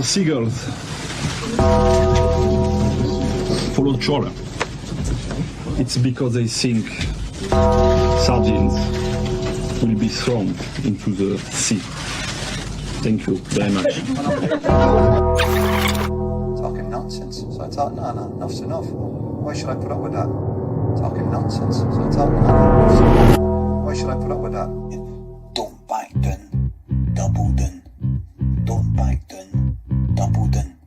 seagulls follow trawler. It's because they think sardines will be thrown into the sea. Thank you very much. Talking nonsense. So I thought, no, enough's enough. Why should I put up with that? Talking nonsense. So I thought, no, enough's enough. Why should I put up with that? Don't back down, double down. Don't back down, double down.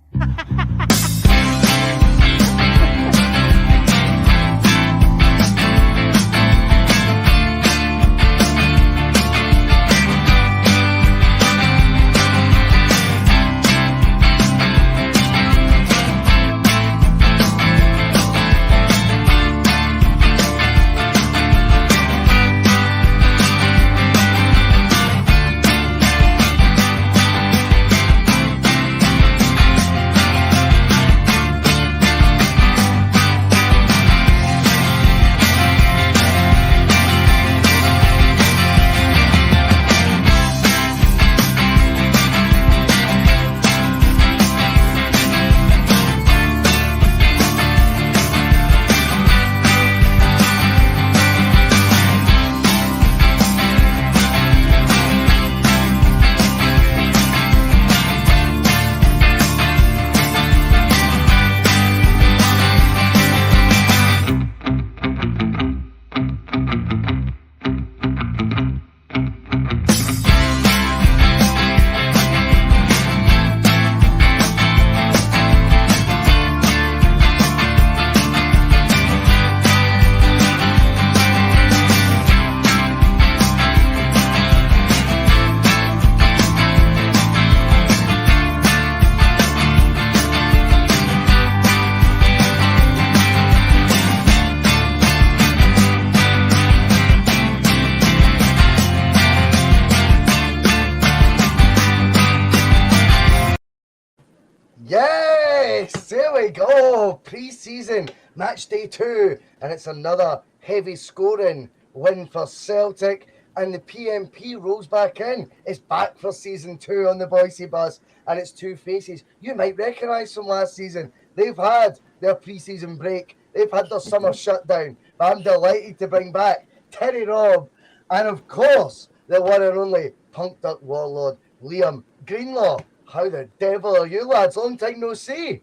Yes, there we go. Pre-season match day 2, and it's another heavy scoring win for Celtic. And the P.M.P rolls back in. It's back for season 2 on the Boise bus, and it's two faces you might recognise from last season. They've had their pre-season break. They've had their summer shutdown. But I'm delighted to bring back Terry Robb, and of course, the one and only punked up warlord Liam Greenlaw. How the devil are you, lads? Long time no see.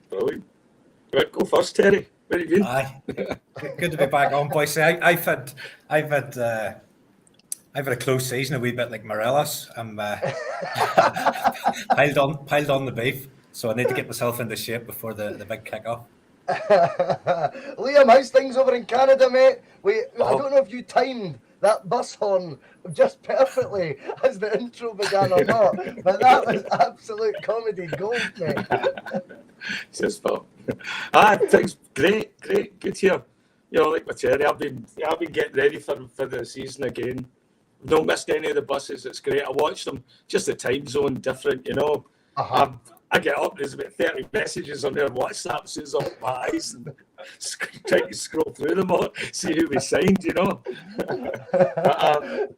Brilliant. Right, go first, Terry. Where have you been? Aye, good to be back on, boys. I've had a close season, a wee bit like Morelos. I'm piled on the beef, so I need to get myself into shape before the big kick-off. Liam, how's things over in Canada, mate? I don't know if you timed that bus horn just perfectly as the intro began or not, but that was absolute comedy gold, mate. Just fun. Things great, good here. You know, like with Terry, I've been getting ready for the season again. Don't miss any of the buses. It's great. I watch them. Just the time zone different, you know. I get up, there's about 30 messages on there on WhatsApp, as soon as I'm my eyes and trying to scroll through them all, see who we signed, you know.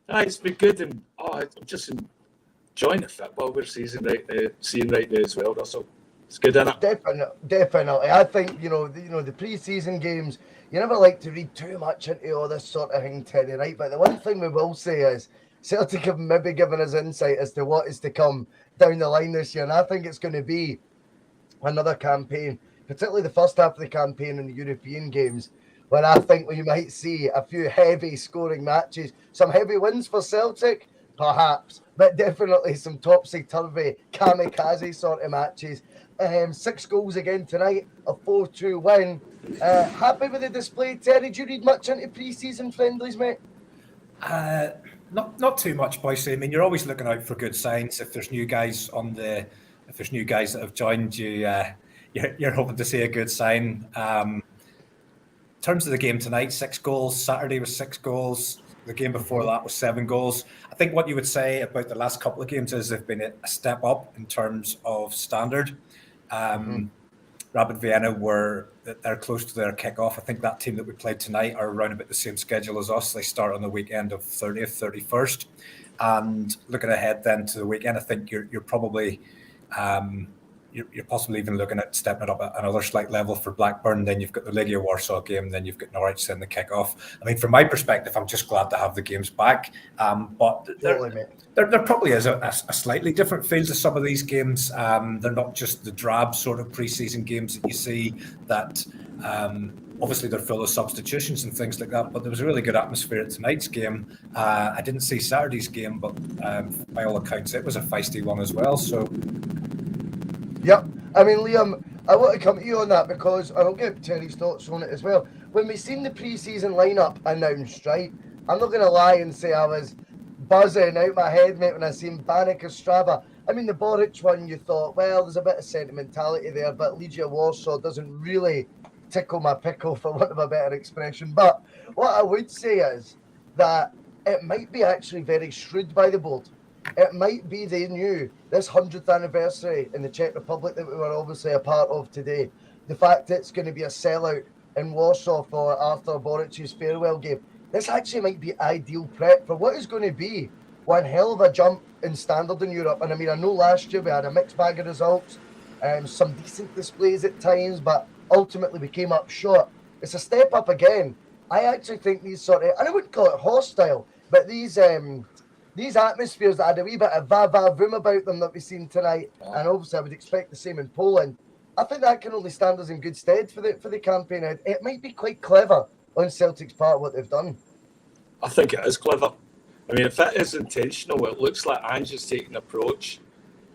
It's been good, and I'm just enjoying the football we're seeing right now as well, Russell. It's good, isn't it? Definitely. I think, you know, the pre-season games, you never like to read too much into all this sort of thing, Terry, right? But the one thing we will say is Celtic have maybe given us insight as to what is to come down the line this year, and I think it's going to be another campaign, particularly the first half of the campaign in the European games, where I think we might see a few heavy scoring matches, some heavy wins for Celtic, perhaps, but definitely some topsy-turvy kamikaze sort of matches. 6 goals again tonight, a 4-2 win. Happy with the display, Terry? Do you read much into pre-season friendlies, mate? Not too much, boys. I mean, you're always looking out for good signs. If there's new guys that have joined you, you're hoping to see a good sign. In terms of the game tonight, 6 goals. Saturday was 6 goals. The game before that was 7 goals. I think what you would say about the last couple of games is they've been a step up in terms of standard. Rapid Vienna they're close to their kickoff. I think that team that we played tonight are around about the same schedule as us. They start on the weekend of 30th, 31st. And looking ahead then to the weekend, I think you're probably You're possibly even looking at stepping it up another slight level for Blackburn. Then you've got the Legia Warsaw game. Then you've got Norwich in the kick-off. I mean, from my perspective, I'm just glad to have the games back. But there probably is a slightly different feel to some of these games. They're not just the drab sort of pre-season games that you see that obviously they're full of substitutions and things like that, but there was a really good atmosphere at tonight's game. I didn't see Saturday's game, but by all accounts, it was a feisty one as well. So, yep. I mean, Liam, I want to come to you on that because I'll get Terry's thoughts on it as well. When we seen the pre-season lineup announced, right, I'm not going to lie and say I was buzzing out my head, mate, when I seen Banik, Ostrava. I mean, the Boric one, you thought, well, there's a bit of sentimentality there, but Legia Warsaw doesn't really tickle my pickle, for want of a better expression. But what I would say is that it might be actually very shrewd by the board. It might be they knew this 100th anniversary in the Czech Republic that we were obviously a part of today, the fact it's going to be a sellout in Warsaw for Arthur Boric's farewell game. This actually might be ideal prep for what is going to be one hell of a jump in standard in Europe. And I mean, I know last year we had a mixed bag of results, some decent displays at times, but ultimately we came up short. It's a step up again. I actually think these sort of, and I wouldn't call it hostile, but these atmospheres that had a wee bit of va-va-voom about them that we've seen tonight, and obviously I would expect the same in Poland, I think that can only stand us in good stead for the campaign. It might be quite clever on Celtic's part what they've done. I think it is clever. I mean, if it is intentional, it looks like Ange is taking an approach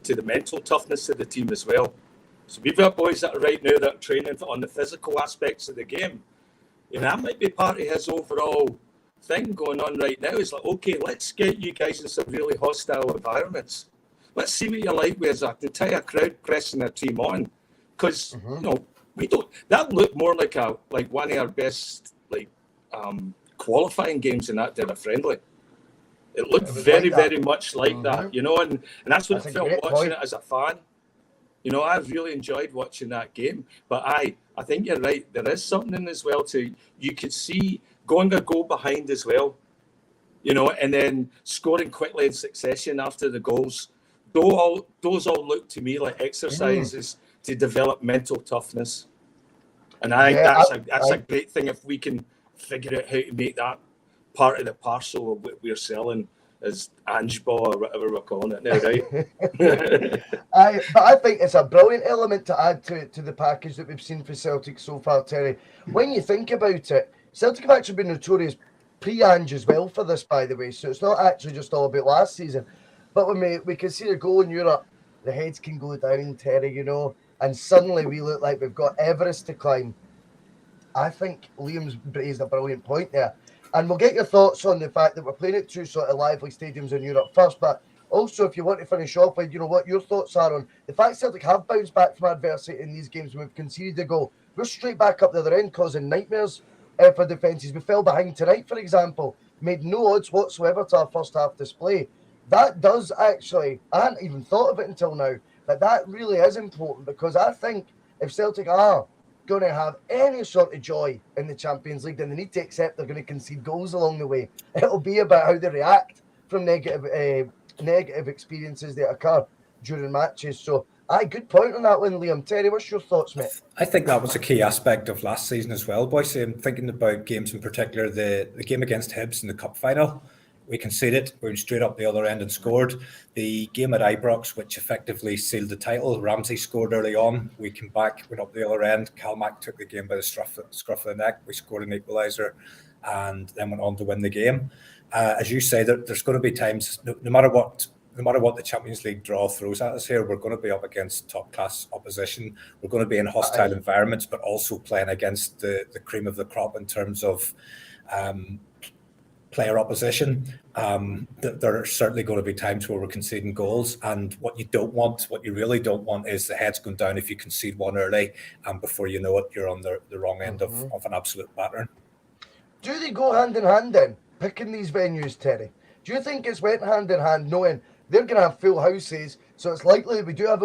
to the mental toughness of the team as well. So we've got boys that are right now that are training on the physical aspects of the game. You know, that might be part of his overall thing going on right now. It's like, okay, let's get you guys in some really hostile environments. Let's see what you're like with an entire crowd pressing their team on. Because, you know, we don't, that looked more like one of our best qualifying games in that did a friendly. It looked very much like that, you know, and that's what I felt watching it as a fan. You know, I really enjoyed watching that game. But I think you're right. There is something as well you could see going a goal behind as well, you know, and then scoring quickly in succession after the goals. Those all look to me like exercises to develop mental toughness. And I think that's a great thing if we can figure out how to make that part of the parcel of what we're selling as Ange Ball or whatever we're calling it now, right? But I think it's a brilliant element to add to the package that we've seen for Celtic so far, Terry. When you think about it, Celtic have actually been notorious pre-Ange as well for this, by the way, so it's not actually just all about last season. But when we can see a goal in Europe, the heads can go down, Terry, you know, and suddenly we look like we've got Everest to climb. I think Liam's raised a brilliant point there. And we'll get your thoughts on the fact that we're playing at two sort of lively stadiums in Europe first, but also if you want to finish off with, you know, what your thoughts are on the fact Celtic have bounced back from adversity in these games when we've conceded a goal. We're straight back up the other end, causing nightmares for defences. We fell behind tonight, for example, made no odds whatsoever to our first half display. That does actually, I hadn't even thought of it until now, but that really is important because I think if Celtic are going to have any sort of joy in the Champions League, then they need to accept they're going to concede goals along the way. It'll be about how they react from negative experiences that occur during matches. So, good point on that one, Liam. Terry, what's your thoughts, mate? I think that was a key aspect of last season as well, boys. I'm thinking about games in particular, the game against Hibs in the cup final. We conceded, we went straight up the other end and scored. The game at Ibrox, which effectively sealed the title, Ramsey scored early on. We came back, went up the other end. Kalmak took the game by the scruff of the neck. We scored an equaliser and then went on to win the game. As you say, there's going to be times, no matter what the Champions League draw throws at us here, we're going to be up against top-class opposition. We're going to be in hostile environments, but also playing against the cream of the crop in terms of player opposition. There are certainly going to be times where we're conceding goals, and what you really don't want is the heads going down if you concede one early, and before you know it, you're on the wrong end of an absolute pattern. Do they go hand in hand then, picking these venues, Terry? Do you think it's went hand in hand, knowing they're going to have full houses, so it's likely we do have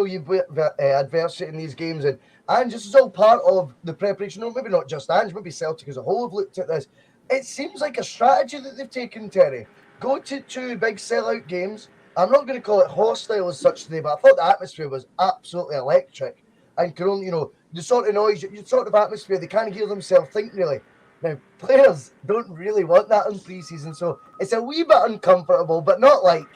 adversity in these games, and just as all part of the preparation, or maybe not just Ange, maybe Celtic as a whole have looked at this. It seems like a strategy that they've taken, Terry. Go to two big sellout games, I'm not going to call it hostile as such today, but I thought the atmosphere was absolutely electric. And can only, the sort of noise, the sort of atmosphere, they can't hear themselves think really. Now, players don't really want that in pre-season, so it's a wee bit uncomfortable, but not like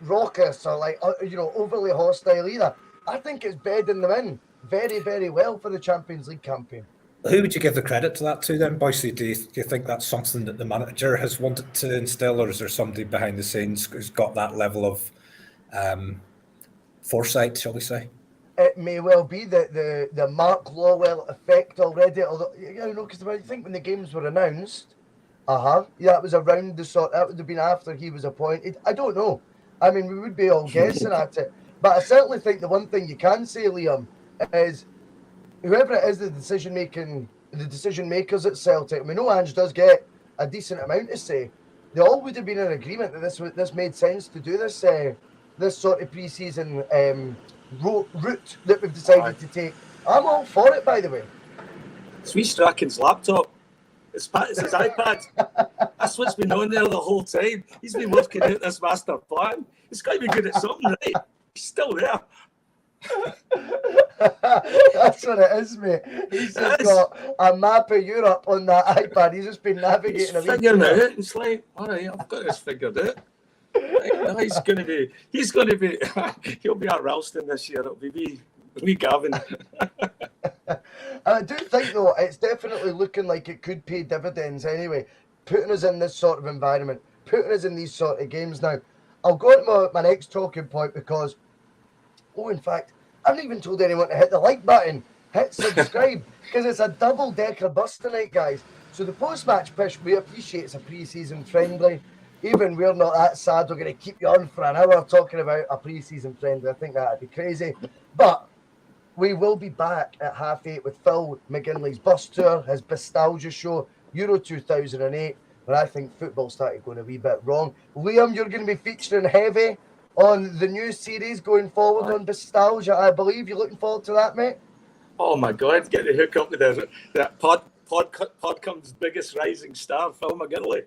raucous or like, overly hostile either. I think it's bedding them in very, very well for the Champions League campaign. Who would you give the credit to that to then, Boyce? Do you think that's something that the manager has wanted to instill, or is there somebody behind the scenes who's got that level of foresight, shall we say? It may well be the Mark Lawwell effect already, although, because I think when the games were announced, that was around that would have been after he was appointed. I don't know. I mean, we would be all guessing at it. But I certainly think the one thing you can say, Liam, is whoever it is the decision makers at Celtic, we know Ange does get a decent amount to say. They all would have been in agreement that this made sense to do this sort of pre-season route that we've decided to take. I'm all for it, by the way. It's wee Strachan's laptop. It's his iPad. That's what's been on there the whole time. He's been working out this master plan. He's got to be good at something, right? He's still there. That's what it is, mate. He's just got a map of Europe on that iPad. He's just been navigating. He's figuring it out. It's like, all right, I've got this figured out. He's going to be. He'll be at Ralston this year. It'll be wee Gavin. I do think, though, it's definitely looking like it could pay dividends anyway, putting us in this sort of environment, putting us in these sort of games. Now, I'll go to my next talking point because, in fact, I haven't even told anyone to hit the like button, hit subscribe, because it's a double-decker bus tonight, guys. So the post-match push, we appreciate it's a pre-season friendly. Even we're not that sad, we're going to keep you on for an hour talking about a pre-season friendly. I think that'd be crazy. But we will be back at 8:30 with Phil McGinley's bus tour, his nostalgia show, Euro 2008, where I think football started going a wee bit wrong. Liam, you're going to be featuring heavy on the new series going forward on nostalgia, I believe. You looking forward to that, mate? Oh my God, get the hook up with that Podcom's biggest rising star, Phil McGinley.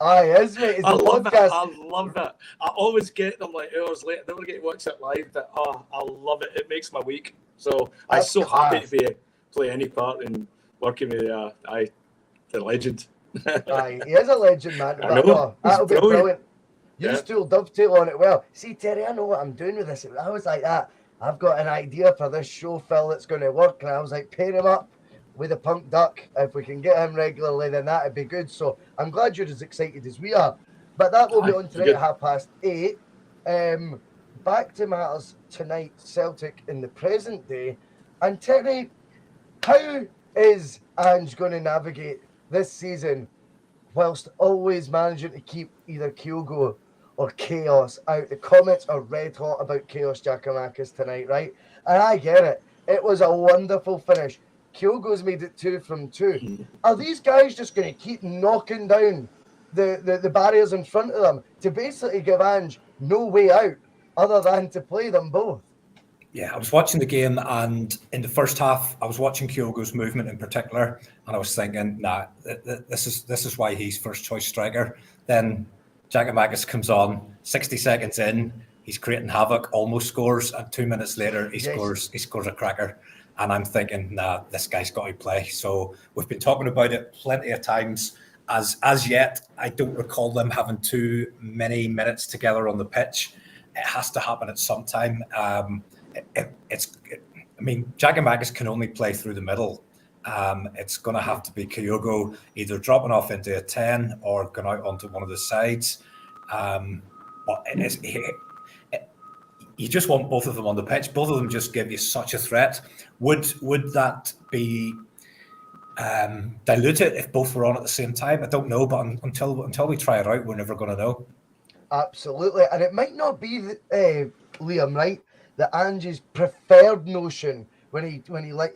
Aye, is mate. I love it. I love it. I always get them like hours late. I never get to watch it live, but I love it. It makes my week. So I'm so happy to play any part in working with the legend. Aye, he is a legend, man. I know. That'll be brilliant. Yeah. You still dovetail on it well. See, Terry, I know what I'm doing with this. I was like that. I've got an idea for this show, Phil, that's going to work. And I was like, pair him up with a punk duck. If we can get him regularly, then that'd be good. So I'm glad you're as excited as we are. But that will be on tonight at 8:30. Back to matters tonight, Celtic in the present day. And Terry, how is Ange going to navigate this season whilst always managing to keep either Kyogo or chaos out? The comments are red hot about Chaos Giakoumakis tonight, right? And I get it. It was a wonderful finish. Kyogo's made it 2 from 2. Are these guys just going to keep knocking down the barriers in front of them to basically give Ange no way out other than to play them both? Yeah, I was watching the game, and in the first half, I was watching Kyogo's movement in particular, and I was thinking, this is why he's first choice striker. Then Giakoumakis comes on, 60 seconds in, he's creating havoc, almost scores, and 2 minutes later he scores a cracker. And I'm thinking, this guy's got to play. So we've been talking about it plenty of times. As yet, I don't recall them having too many minutes together on the pitch. It has to happen at some time. Giakoumakis can only play through the middle. It's going to have to be Kyogo either dropping off into a 10 or going out onto one of the sides. But you just want both of them on the pitch. Both of them just give you such a threat. Would that be diluted if both were on at the same time? I don't know, but until we try it out, we're never going to know. Absolutely, and it might not be Liam, right? That Ange's preferred notion when he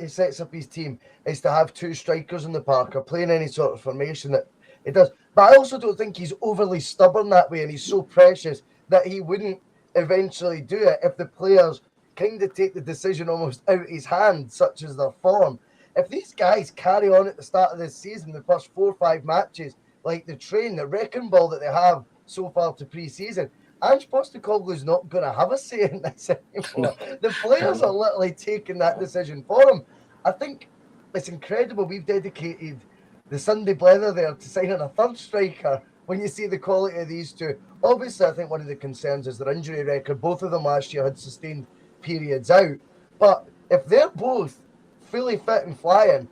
sets up his team is to have 2 strikers in the park or playing any sort of formation that it does. But I also don't think he's overly stubborn that way, and he's so precious that he wouldn't eventually do it if the players kind of take the decision almost out of his hand, such as their form. If these guys carry on at the start of this season, the first 4 or 5 matches, like the wrecking ball that they have so far to pre-season, Ange Postecoglou's not going to have a say in this anymore. The players are literally taking that decision for him. I think it's incredible. We've dedicated the Sunday blether there to signing a third striker when you see the quality of these two. Obviously, I think one of the concerns is their injury record. Both of them last year had sustained periods out. But if they're both fully fit and flying,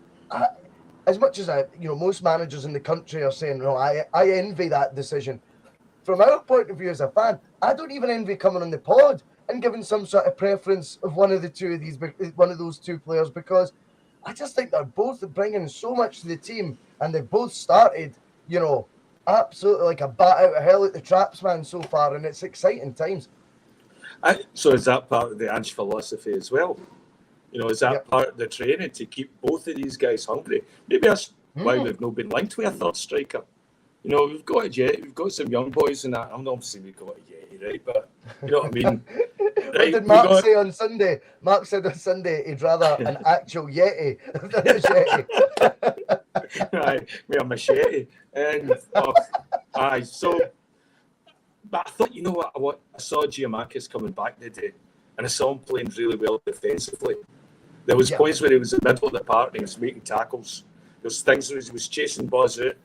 as much as most managers in the country are saying, no, I envy that decision. From our point of view as a fan, I don't even envy coming on the pod and giving some sort of preference of one of those two players, because I just think they're both bringing so much to the team, and they've both started, absolutely like a bat out of hell at the traps, man, so far, and it's exciting times. So is that part of the Ange philosophy as well? Is that part of the training to keep both of these guys hungry? Maybe that's why we've not been linked with a third striker. We've got a Yeti, we've got some young boys and that. I'm not obviously we've got a Yeti, right? But you know what I mean? What did Mark say on Sunday? Mark said on Sunday he'd rather an actual Yeti than a Yeti. Right, with a machete. And but I thought, what? I saw Giamakis coming back today, and I saw him playing really well defensively. There was points where he was in the middle of the park and he was making tackles. There was things where he was chasing balls out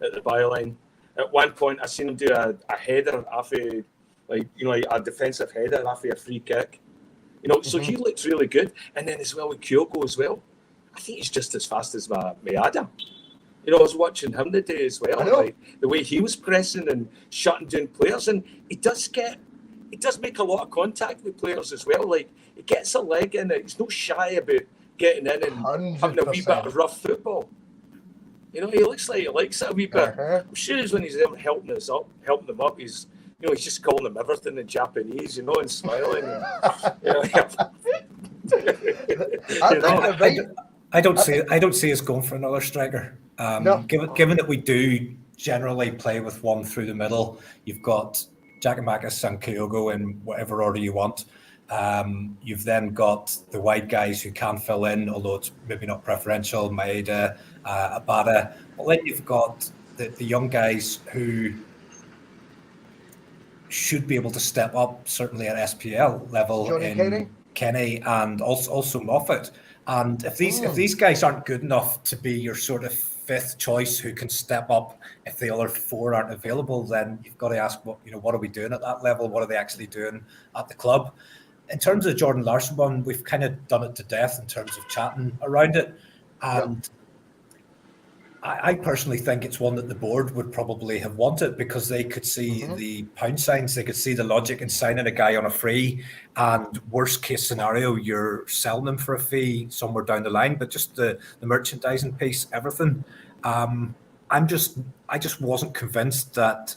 at the byline. At one point, I seen him do a header after, a defensive header after a free kick. So he looks really good. And then as well with Kyogo as well. I think he's just as fast as Mayada. I was watching him today as well. The way he was pressing and shutting down players, and he does make a lot of contact with players as well. Like, he gets a leg in it. He's not shy about getting in and 100%. Having a wee bit of rough football. He looks like he likes it a wee bit. I'm sure when he's there helping them up, he's just calling them everything in Japanese, and smiling. I don't see us going for another striker. No. Given that we do generally play with one through the middle, you've got Giamakis and Kyogo in whatever order you want. You've then got the wide guys who can fill in, although it's maybe not preferential, Maeda, Abada. But then you've got the young guys who should be able to step up, certainly at SPL level, Kenny and also Moffat. And if these guys aren't good enough to be your sort of fifth choice who can step up if the other four aren't available, then you've got to ask what are we doing at that level? What are they actually doing at the club? In terms of the Jordan Larson one, we've kind of done it to death in terms of chatting around it. And I personally think it's one that the board would probably have wanted, because they could see the pound signs, they could see the logic in signing a guy on a free, and worst case scenario, you're selling them for a fee somewhere down the line. But just the merchandising piece, everything. I just wasn't convinced that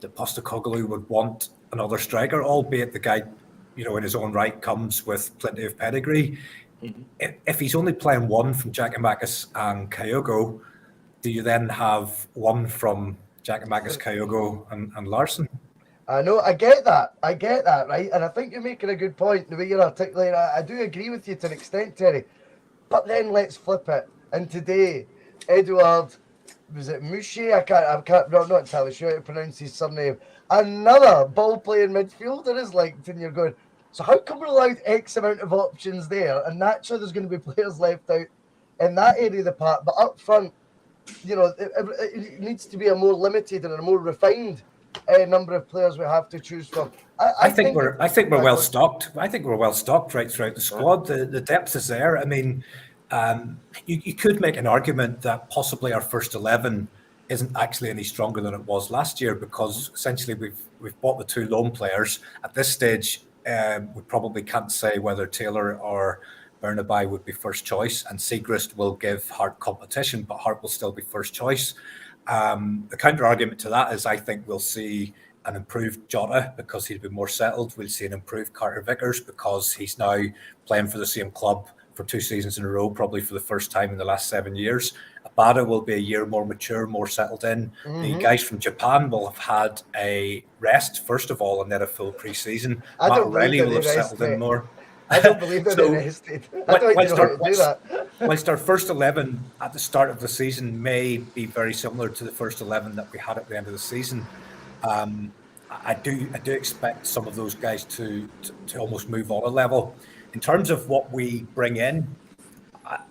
Postecoglou would want another striker, albeit the guy, in his own right, comes with plenty of pedigree. If he's only playing one from Giamakis and Kyogo, do you then have one from Giamakis, Kyogo and Larson? I know, I get that, right? And I think you're making a good point, the way you're articulating. I do agree with you to an extent, Terry. But then let's flip it. And today, Edouard, was it Mouche? I can't, not entirely sure how to pronounce his surname. Another ball-playing midfielder is linked, and you're going, so how come we're allowed X amount of options there? And naturally, there's going to be players left out in that area of the park. But up front, it needs to be a more limited and a more refined number of players we have to choose from. I think we're well stocked. I think we're well stocked right throughout the squad. The depth is there. I mean, you could make an argument that possibly our first 11 isn't actually any stronger than it was last year, because essentially we've bought the two loan players. At this stage, we probably can't say whether Taylor or Bernabei would be first choice, and Siegrist will give Hart competition, but Hart will still be first choice. The counter argument to that is I think we'll see an improved Jota because he'll be more settled. We'll see an improved Carter Vickers because he's now playing for the same club for 2 seasons in a row, probably for the first time in the last 7 years. Abada will be a year more mature, more settled in. The guys from Japan will have had a rest, first of all, and then a full pre-season. Matt O'Reilly will have settled in more. I don't believe that they rested. I don't know how to do that. Whilst our first 11 at the start of the season may be very similar to the first 11 that we had at the end of the season, I do expect some of those guys to almost move on a level. In terms of what we bring in,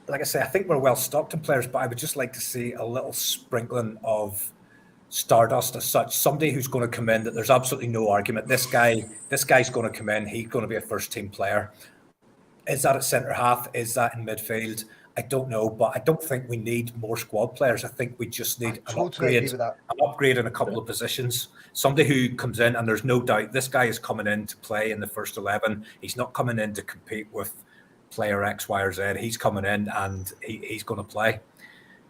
like I say, I think we're well stocked in players, but I would just like to see a little sprinkling of stardust as such. Somebody who's going to come in that there's absolutely no argument. This guy's going to come in. He's going to be a first team player. Is that at centre half? Is that in midfield? I don't know, but I don't think we need more squad players. I think we just need an upgrade in a couple of positions. Somebody who comes in and there's no doubt this guy is coming in to play in the first 11. He's not coming in to compete with player X, Y, or Z. He's coming in and he's going to play.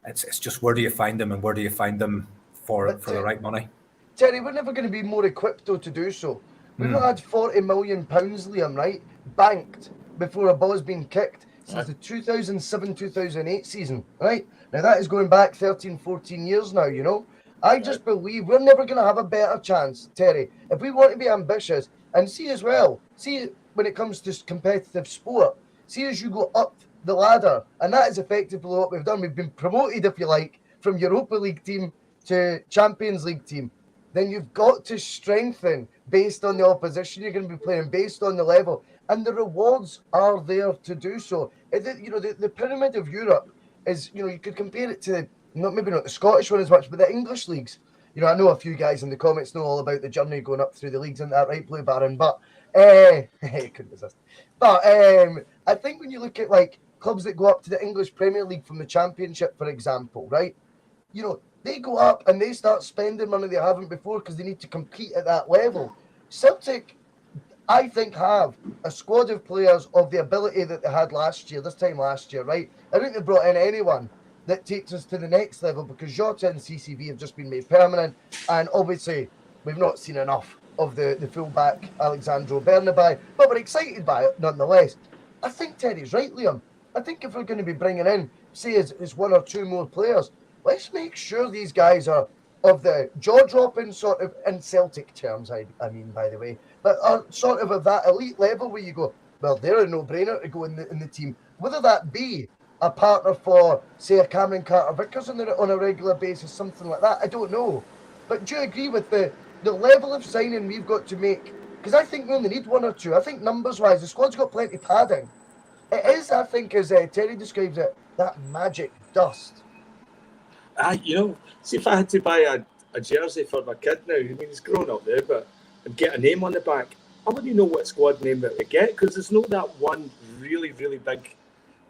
It's just where do you find them and where do you find them for the right money? Terry, we're never going to be more equipped though to do so. We've not had £40 million, Liam, right? Banked before a ball's been kicked since the 2007-2008 season, right? Now that is going back 13, 14 years now, you know? I just believe we're never going to have a better chance, Terry. If we want to be ambitious and see as well, see when it comes to competitive sport, see as you go up the ladder, and that is effectively what we've done. We've been promoted, if you like, from Europa League team to Champions League team. Then you've got to strengthen based on the opposition you're going to be playing, based on the level. And the rewards are there to do so. The pyramid of Europe is, you could compare it to, maybe not the Scottish one as much, but the English leagues. I know a few guys in the comments know all about the journey going up through the leagues and that, right, Blue Baron? But, couldn't resist. But I think when you look at, like, clubs that go up to the English Premier League from the Championship, for example, right? They go up and they start spending money they haven't before because they need to compete at that level. Celtic, I think, have a squad of players of the ability that they had this time last year, right? I think they brought in anyone that takes us to the next level because Jota and CCV have just been made permanent. And obviously, we've not seen enough of the fullback, Alexandro Bernabei, but we're excited by it nonetheless. I think Terry's right, Liam. I think if we're going to be bringing in, say, as one or two more players, let's make sure these guys are of the jaw-dropping sort of, in Celtic terms, I mean, by the way, but are sort of that elite level where you go, well, they're a no-brainer to go in the team. Whether that be a partner for, say, a Cameron Carter-Vickers on a regular basis, something like that, I don't know. But do you agree with the level of signing we've got to make? Because I think we only need one or two. I think numbers-wise, the squad's got plenty of padding. It is, I think, as Terry describes it, that magic dust. See if I had to buy a jersey for my kid now, I mean, he's grown up there, but and get a name on the back, I wouldn't know what squad name that we get because there's not that one really, really big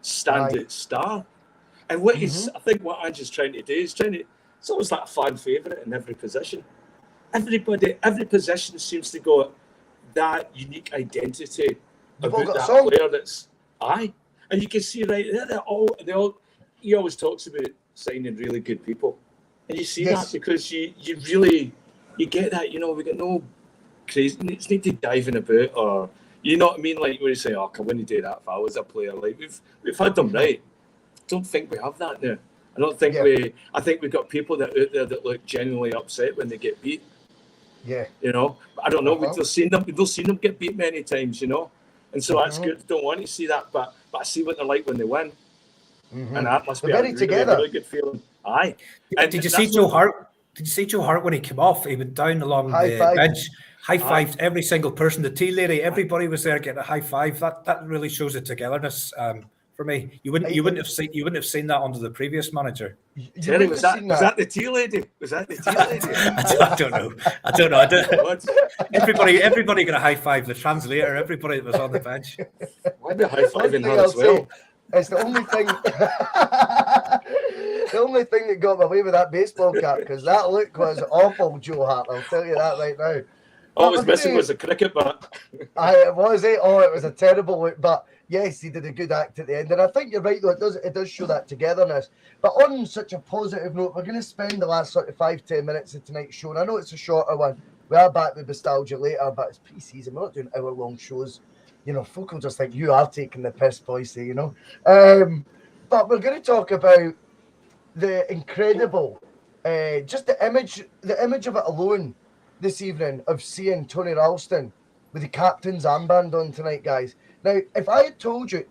standout star. And I think what Ange's trying to do is it's almost like a fan favourite in every position. Every position seems to got that unique identity about that player that's and you can see right there, they all. He always talks about signing really good people, and you see that because you get that. We got no crazy. It's need to diving about, or you know what I mean. Like when you say, "Oh, I wouldn't do that if I was a player." Like we've had them right. Don't think we have that now. I don't think I think we've got people that out there that look genuinely upset when they get beat. Yeah. I don't know. We've seen them get beat many times. And so that's good. Don't want to see that, but I see what they're like when they win. And that must be a really good feeling. Aye. And did you see Joe Hart? Did you see Joe Hart when he came off? He went down along the bench, high fived every single person. The tea lady, everybody was there getting a high five. That really shows the togetherness. For me, you wouldn't have seen that under the previous manager. Terry, was that the tea lady? Was that the tea lady? I don't know. Everybody got a high five. The translator, everybody that was on the bench. Why be high fiving her as well? It's the only thing. The only thing that got me away with that baseball cap because that look was awful, Joe Hart. I'll tell you that right now. All I was missing was a cricket bat. It was a terrible look, but yes, he did a good act at the end. And I think you're right, though, it does show that togetherness. But on such a positive note, we're going to spend the last sort of 5-10 minutes of tonight's show. And I know it's a shorter one. We are back with nostalgia later, but it's pre-season. We're not doing hour-long shows. Folk will just think you are taking the piss, boys, but we're going to talk about the incredible, just the image of it alone this evening of seeing Tony Ralston with the captain's armband on tonight, guys. Now, if I had told you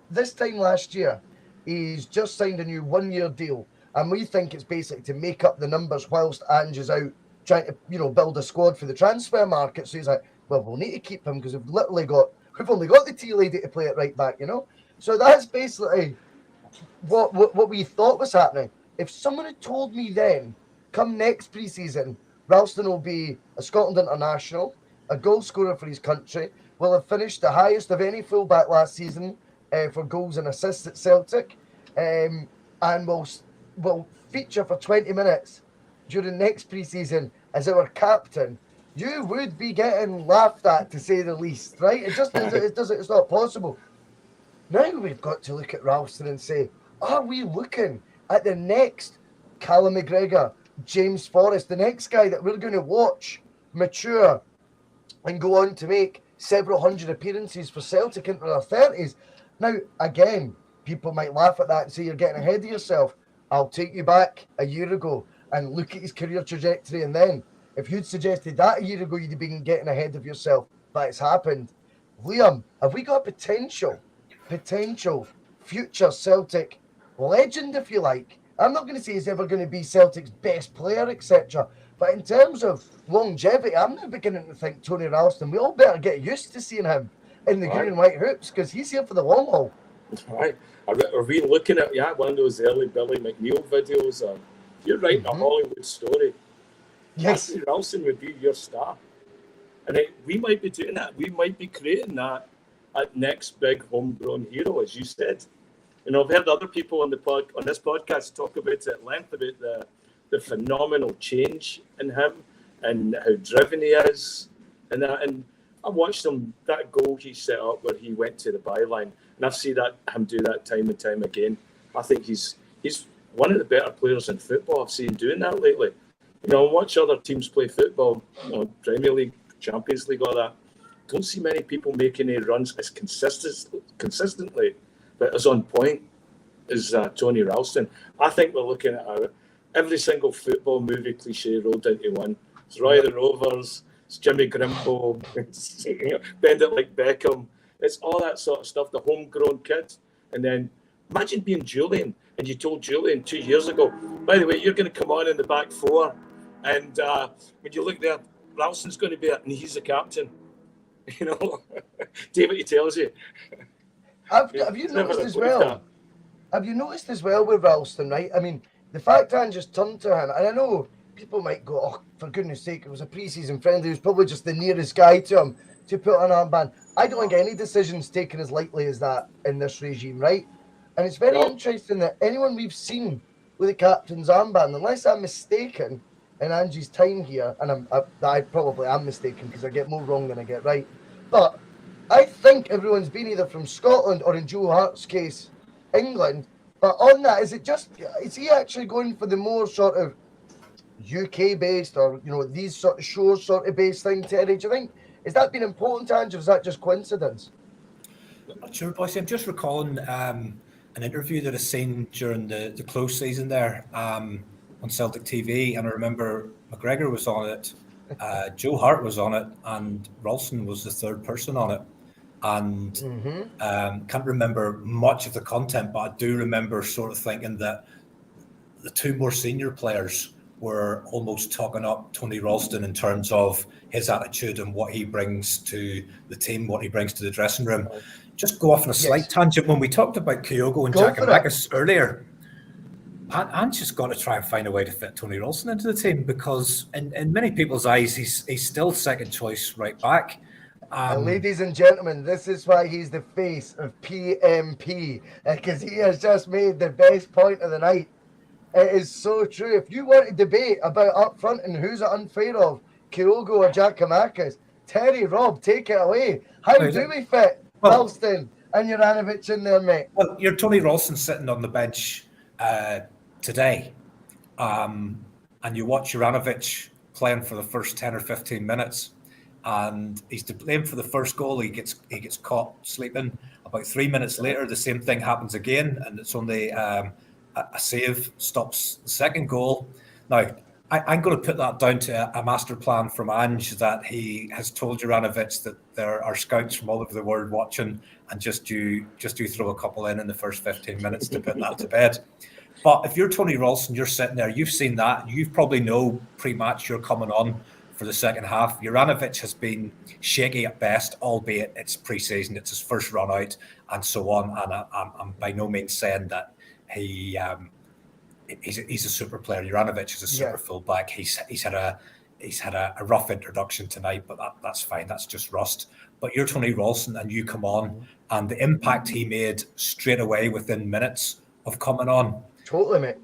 this time last year, he's just signed a new 1-year deal, and we think it's basically to make up the numbers whilst Ange is out trying to, build a squad for the transfer market. So he's like, well, we'll need to keep him because we've only got the tea lady to play it right back, So that's basically what we thought was happening. If someone had told me then, come next pre-season, Ralston will be a Scotland international, a goal scorer for his country, will have finished the highest of any fullback last season for goals and assists at Celtic, and will feature for 20 minutes during next pre-season as our captain, you would be getting laughed at, to say the least, right? It's not possible. Now we've got to look at Ralston and say, are we looking at the next Callum McGregor, James Forrest, the next guy that we're going to watch mature and go on to make several hundred appearances for Celtic into their 30s? Now, again, people might laugh at that and say you're getting ahead of yourself. I'll take you back a year ago and look at his career trajectory, and then if you'd suggested that a year ago, you'd have been getting ahead of yourself. But it's happened. Liam, have we got a potential future Celtic legend, if you like? I'm not going to say he's ever going to be Celtic's best player, etc. But in terms of longevity, I'm now beginning to think Tony Ralston, we all better get used to seeing him in the green and white hoops, because he's here for the long haul. Right. Are we looking at one of those early Billy McNeil videos? You're writing a Hollywood story. Yes. Ralston would be your star. And we might be doing that. We might be creating that next big homegrown hero, as you said. I've heard other people on this podcast talk about it at length, about the phenomenal change in him and how driven he is. And I watched that goal he set up where he went to the byline, and I've seen him do that time and time again. I think he's one of the better players in football I've seen doing that lately. Watch other teams play football, Premier League, Champions League, all that. Don't see many people making any runs as consistently, but as on point as Tony Ralston. I think we're looking at every single football movie cliche rolled into one. It's Roy the Rovers, it's Jimmy Grimpo, it's Bend It Like Beckham. It's all that sort of stuff, the homegrown kid. And then imagine being Julian, and you told Julian 2 years ago, by the way, you're going to come on in the back four, and when you look there, Ralston's going to be and he's the captain. Do what he tells you. Have you noticed as well? Have you noticed as well with Ralston, right? I mean, the fact I just turned to him, and I know people might go, oh, for goodness sake, it was a pre-season friendly. He was probably just the nearest guy to him to put on an armband. I don't think any decision's taken as lightly as that in this regime, right? And it's very interesting that anyone we've seen with the captain's armband, unless I'm mistaken, in Angie's time here, and I probably am mistaken because I get more wrong than I get right, but I think everyone's been either from Scotland or, in Joe Hart's case, England. But on that, is he actually going for the more sort of UK-based or, these sort of shores sort of based thing, Terry? Do you think, has that been important to Ange, or is that just coincidence? I'm not sure, boys. I'm just recalling an interview that I seen during the close season there on Celtic TV, and I remember McGregor was on it, Joe Hart was on it, and Ralston was the third person on it. And can't remember much of the content, but I do remember sort of thinking that the two more senior players were almost talking up Tony Ralston in terms of his attitude and what he brings to the team, what he brings to the dressing room. Just go off on a slight tangent. When we talked about Kyogo and Giakoumakis earlier, Ange just got to try and find a way to fit Tony Ralston into the team, because in many people's eyes, he's still second choice right back. Ladies and gentlemen, this is why he's the face of P.M.P, because he has just made the best point of the night. It is so true. If you want to debate about up front and who's it unfair of, Kyogo or Giakoumakis, Terry, Rob, take it away. How do we fit Ralston and Juranovic in there, mate? Well, you're Tony Ralston sitting on the bench today, and you watch Juranovic playing for the first 10 or 15 minutes, and he's to blame for the first goal. He gets caught sleeping. About 3 minutes later, the same thing happens again, and it's only a save stops the second goal. Now, I'm going to put that down to a master plan from Ange, that he has told Juranovic that there are scouts from all over the world watching, and just you throw a couple in the first 15 minutes to put that to bed. But if you're Tony Ralston, you're sitting there, you've seen that, you probably know pre-match you're coming on for the second half. Juranovic has been shaky at best, albeit it's pre-season, it's his first run out, and so on. And I'm by no means saying that he's a super player. Juranovic is a super fullback. He's had a rough introduction tonight, but that's fine. That's just rust. But you're Tony Ralston, and you come on, and the impact he made straight away within minutes of coming on. Totally, mate.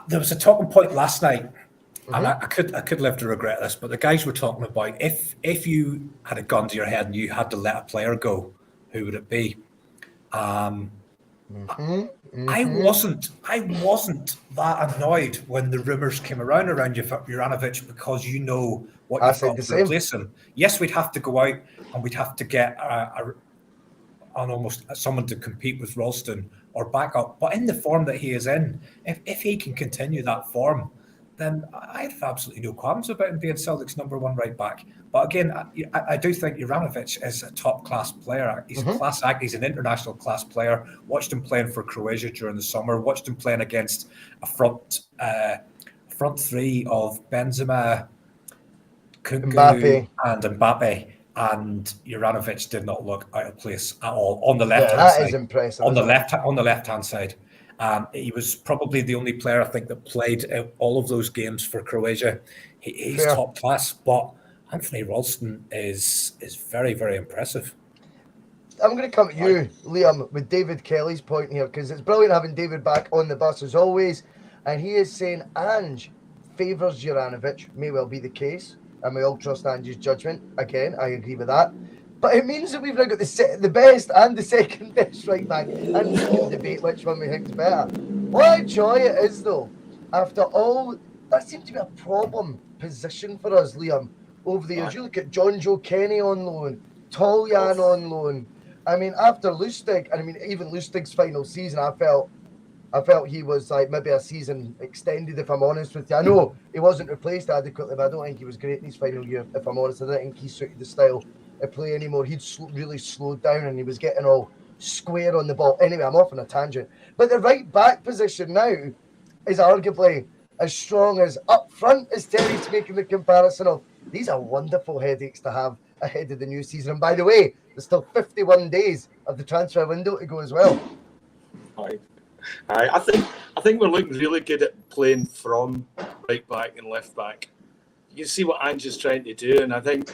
There was a talking point last night, and I could live to regret this, but the guys were talking about if you had a gun to your head and you had to let a player go, who would it be? I wasn't that annoyed when the rumours came around Juranovic, because you know what you've got to replace him. Yes, we'd have to go out and we'd have to get almost someone to compete with Ralston or back up. But in the form that he is in, if he can continue that form, then I have absolutely no qualms about him being Celtic's number one right back. But again, I do think Juranovic is a top class player. He's a class act. He's an international class player. Watched him playing for Croatia during the summer. Watched him playing against a front three of Benzema, Kuku, and Mbappe. And Juranovic did not look out of place at all on the left hand side. That is impressive. On the left hand side. He was probably the only player I think that played all of those games for Croatia. He's top class, but Anthony Ralston is very, very impressive. I'm going to come to you, Liam, with David Kelly's point here, because it's brilliant having David back on the bus as always. And he is saying Ange favours Juranovic. May well be the case, and we all trust Ange's judgment. Again, I agree with that. But it means that we've now got the best and the second best right back, and we can debate which one we think is better. What a joy it is, though, after all, that seemed to be a problem position for us, Liam, over the years. You look at John Joe Kenny on loan, Toljan on loan. I mean, after Lustig, and I mean, even Lustig's final season, I felt he was like maybe a season extended, if I'm honest with you. I know he wasn't replaced adequately, but I don't think he was great in his final year, if I'm honest. I don't think he suited the style play anymore. He'd really slowed down and he was getting all square on the ball. Anyway, I'm off on a tangent. But the right back position now is arguably as strong as up front as Terry's making the comparison of. These are wonderful headaches to have ahead of the new season. And by the way, there's still 51 days of the transfer window to go as well. I think we're looking really good at playing from right back and left back. You can see what Ange is trying to do, and I think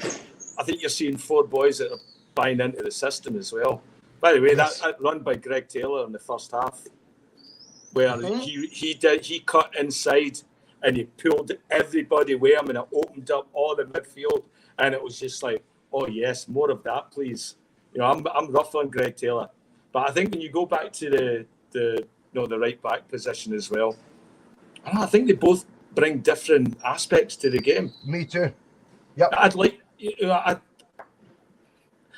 you're seeing four boys that are buying into the system as well. By the way, that run by Greg Taylor in the first half, where he cut inside and he pulled everybody with him and it opened up all the midfield, and it was just like, oh yes, more of that, please. You know, I'm rough on Greg Taylor, but I think when you go back to the right back position as well, I think they both bring different aspects to the game. Me too. Yeah, I'd like.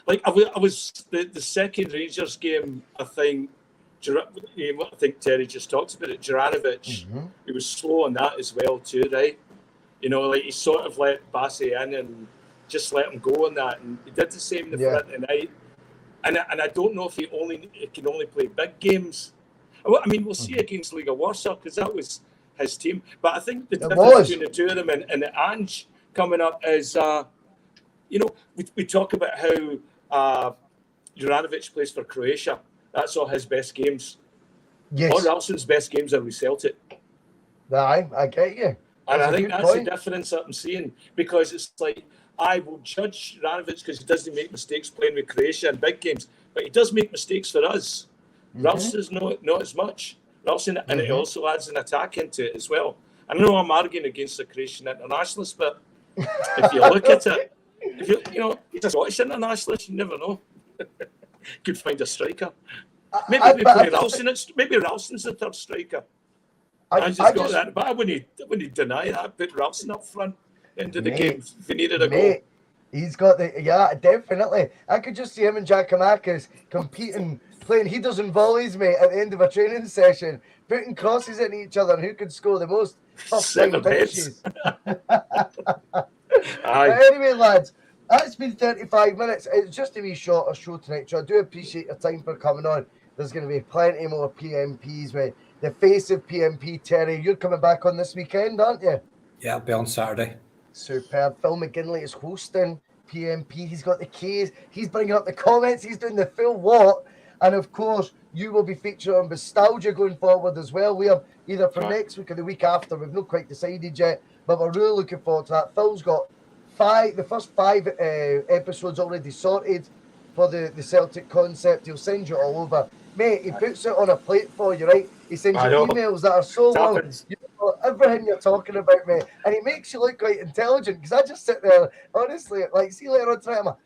I was the second Rangers game. I think Terry just talked about it. Juranovic, he was slow on that as well too, right? You know, like he sort of let Bassey in and just let him go on that, and he did the same the front tonight. And I don't know if he can only play big games. I mean, we'll see against Liga Warsaw because that was his team. But I think the difference between the two of them and the Ange coming up is. You know, we talk about how Juranovic plays for Croatia. That's all his best games. Yes. All Ralston's best games are with Celtic. Aye, I get you. And I think that's the difference that I'm seeing, because it's like, I will judge Juranovic because he doesn't make mistakes playing with Croatia in big games, but he does make mistakes for us. Ralston's not as much. Ralston, and it also adds an attack into it as well. I know I'm arguing against the Croatian internationalists, but if you look at it, you know, he's a Scottish internationalist, you never know. Could find a striker. Maybe we play Ralston. Maybe Ralston's the third striker. I just got that, but I wouldn't deny that. Put Ralston up front into the game if he needed a goal. He's got definitely. I could just see him and Giacomakis competing, playing headers and volleys, mate, at the end of a training session, putting crosses into each other, and who could score the most top-line finishes. Anyway, lads, that's been 35 minutes. It's just a wee shorter show tonight, so I do appreciate your time for coming on. There's going to be plenty more P.M.Ps, mate. the face of P.M.P, Terry. You're coming back on this weekend, aren't you? Yeah, I'll be on Saturday. Superb. Phil McGinley is hosting P.M.P. He's got the Ks. He's bringing up the comments. He's doing the full what. And of course, you will be featured on Nostalgia going forward as well. We have either for next week or the week after. We've not quite decided yet, but we're really looking forward to that. Phil's got the first five episodes already sorted for the Celtic concept. He'll send you all over. Mate, he puts it on a plate for you, right? He sends you emails that are so long. You know everything you're talking about, mate. And he makes you look quite intelligent, because I just sit there, honestly, like, see later on tonight, I'm like,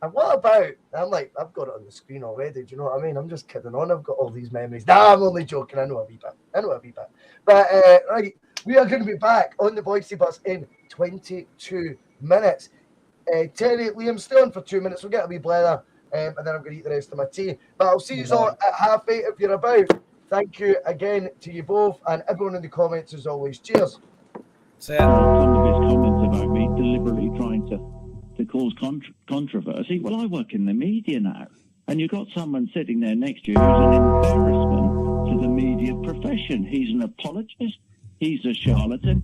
and what about? I'm like, I've got it on the screen already. Do you know what I mean? I'm just kidding on. I've got all these memories. Nah, I'm only joking. I know a wee bit. But, right, we are going to be back on the Boise Bus in 22 minutes. Terry, Liam, stay on for 2 minutes. We'll get a wee blather, and then I'm going to eat the rest of my tea. But I'll see you all at 8:30 if you're about. Thank you again to you both and everyone in the comments as always. Cheers. See Some of his comments about me deliberately trying to cause controversy. Well, I work in the media now, and you've got someone sitting there next to you who's an embarrassment to the media profession. He's an apologist. He's a charlatan.